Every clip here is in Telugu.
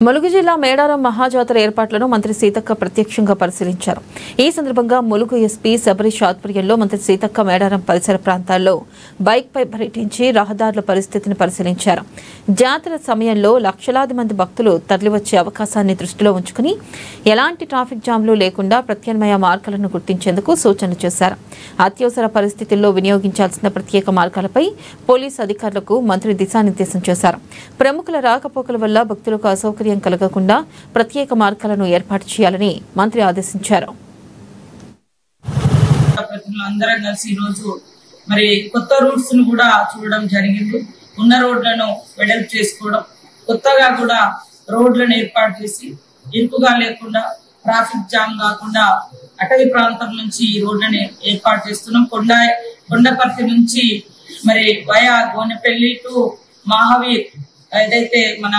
ములుగు జిల్లా మేడారం మహాజాతర ఏర్పాట్లను మంత్రి సీతక్క ప్రత్యక్షంగా పరిశీలించారు. ఈ సందర్భంగా ములుగు ఎస్పీ శబరీష్ ఆధ్వర్యంలో మంత్రి సీతక్క మేడారం పరిసర ప్రాంతాల్లో బైక్పై పర్యటించి రహదారుల పరిస్థితిని పరిశీలించారు. జాతర సమయంలో లక్షలాది మంది భక్తులు తరలివచ్చే అవకాశాన్ని దృష్టిలో ఉంచుకుని ఎలాంటి ట్రాఫిక్ జామ్లు లేకుండా ప్రత్యామ్నాయ మార్గాలను గుర్తించేందుకు సూచనలు చేశారు. అత్యవసర పరిస్థితుల్లో వినియోగించాల్సిన ప్రత్యేక మార్గాలపై పోలీసు అధికారులకు మంత్రి దిశానిర్దేశం చేశారు. ప్రముఖుల రాకపోకల వల్ల భక్తులకు అసౌకర్యం కలగకుండా ప్రత్యేక మార్గాలను ఏర్పాటు చేయాలని మంత్రి ఆదేశించారు. అందరం కలిసి ఈ రోజు మరి కొత్త రూట్స్ ను కూడా చూడడం జరిగింది. ఉన్న రోడ్లను వెడల్పు చేసుకోవడం, కొత్తగా కూడా రోడ్లను ఏర్పాటు చేసి ఇరుకుగా లేకుండా ట్రాఫిక్ జామ్ కాకుండా అటవీ ప్రాంతం నుంచి ఈ రోడ్లని ఏర్పాటు చేస్తున్నాం. కొండపర్తి నుంచి మరి వయా గోనెపల్లి టు మహావీర్ ఏదైతే మన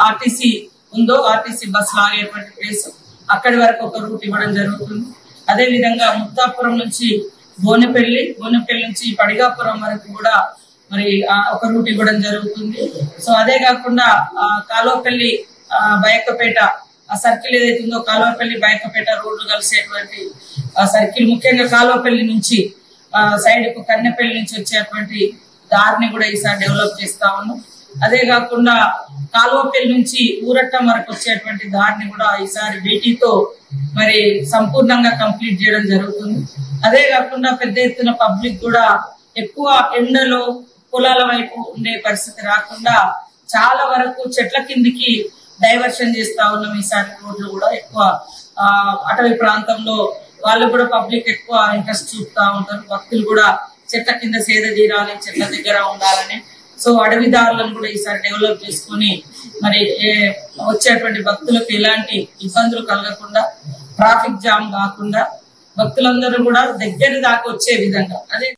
ఆర్టీసీ ఉందో ఆర్టీసీ బస్ లాగేటువంటి ప్లేస్ అక్కడి వరకు ఒక రూట్ ఇవ్వడం జరుగుతుంది. అదే విధంగా ముత్తాపురం నుంచి గోనెపల్లి నుంచి పడిగాపురం వరకు కూడా మరి ఒక రూట్ ఇవ్వడం జరుగుతుంది. సో అదే కాకుండా కాలువపల్లి బయకపేట ఆ సర్కిల్ ఏదైతే ఉందో కాలువపల్లి బయకపేట రోడ్లు కలిసేటువంటి సర్కిల్, ముఖ్యంగా కాలువపల్లి నుంచి సైడ్ కు కన్నెపల్లి నుంచి వచ్చేటువంటి దారిని కూడా ఈసారి డెవలప్ చేస్తా ఉన్నాం. అదే కాకుండా కాలువపల్లి నుంచి ఊరట్టం వరకు వచ్చేటువంటి దారిని కూడా ఈసారి బీటీతో మరి సంపూర్ణంగా కంప్లీట్ చేయడం జరుగుతుంది. అదే కాకుండా పెద్ద ఎత్తున పబ్లిక్ కూడా ఎక్కువ ఎండలో పొలాల వైపు ఉండే పరిస్థితి రాకుండా చాలా వరకు చెట్ల కిందికి డైవర్షన్ చేస్తా ఉన్నాం. ఈసారి రోడ్లు కూడా ఎక్కువ అటవీ ప్రాంతంలో వాళ్ళు కూడా పబ్లిక్ ఎక్కువ ఇంట్రెస్ట్ చూపుతా ఉంటారు. భక్తులు కూడా చెట్ల కింద సేద తీరాలి, చెట్ల దగ్గర ఉండాలని. సో అడవిదారులను కూడా ఈసారి డెవలప్ చేసుకుని మరి వచ్చేటువంటి భక్తులకు ఎలాంటి ఇబ్బందులు కలగకుండా ట్రాఫిక్ జామ్ కాకుండా భక్తులందరూ కూడా దగ్గర దాకా వచ్చే విధంగా అదే